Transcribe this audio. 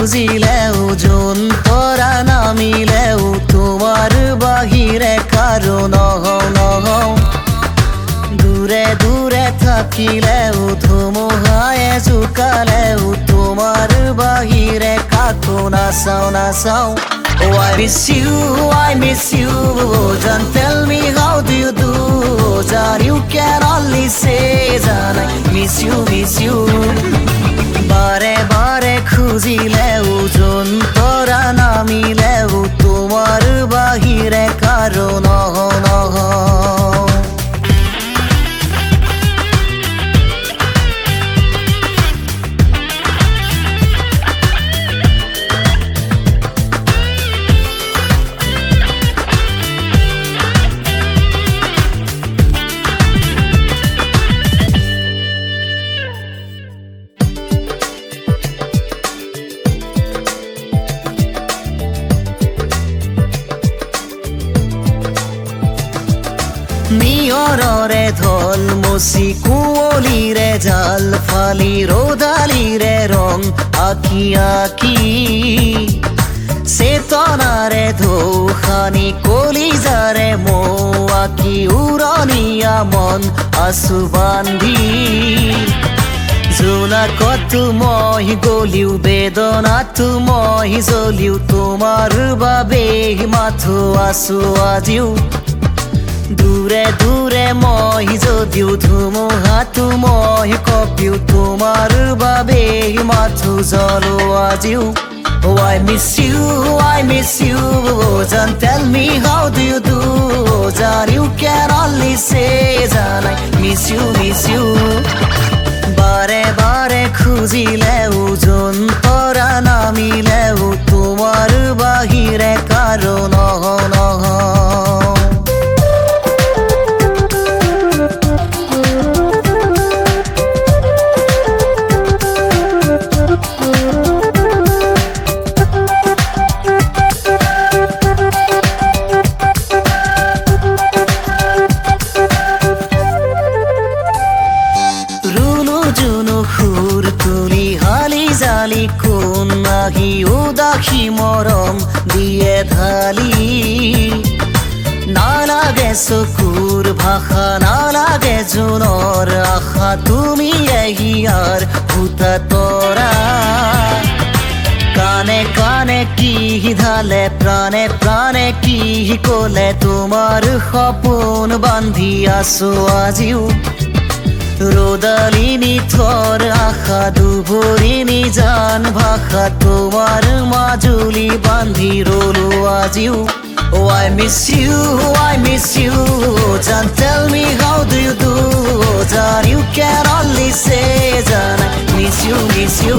খুঁজিলেও যন্তৰা নামিলেও তোমাৰ বাহিৰে কাৰো নহওঁ দূৰে দূৰে থাকিলেও ধুমুহায়ে জোকালেও তোমাৰ বাহিৰে কাকো নাচাওঁ Oh, I miss you, Don't tell me how do you do That you can only say that I miss you বারে বারে খুঁজিলেও যন্তৰা নামিলেও তোমাৰ বাহিৰে কাৰো নহওঁ নিয়ৰৰে ঢল মচি কুঁৱলীৰে জাল ফালি ৰ'দালিৰে ৰং আঁকি আঁকি চেতনাৰে ঢৌ সানি কলিজাৰে মৌ আঁকি উৰণীয়া মন আছো বান্ধি জোনাকতো মই গলিও বেদনাতো মই জ্বলিও তোমাৰ বাবে মাথো আছো আজিও দূৰে দূৰে মই যদিও ধুমুহাতো মই কঁপিও তোমাৰ বাবে মাথো জ্বলো আজিও Oh, I miss you, Don't tell me how do you do That you can only say that I miss you বারে বারে খুঁজিলেও যন্তৰা নামিলেও তোমাৰ বাহিৰে কাৰো নহওঁ কোন নাহি উদাসী মৰম দিয়ে ঢালি নালাগে চকুৰ ভাষা নালাগে জোনৰ আশা তুমি হিয়াৰ ভূতা তৰা কানে কানে কি ধালে প্ৰাণে প্ৰাণে কি ক'লে তোমাৰ সপোন বান্ধি আছো আজিও ৰ'দালিনী থৰ আশা দুভৰিনী জান ভাষা তোমাৰ মাজুলী বান্ধি ৰলো আজিও Oh, I miss you, Don't tell me how do you do That you can only say that I miss you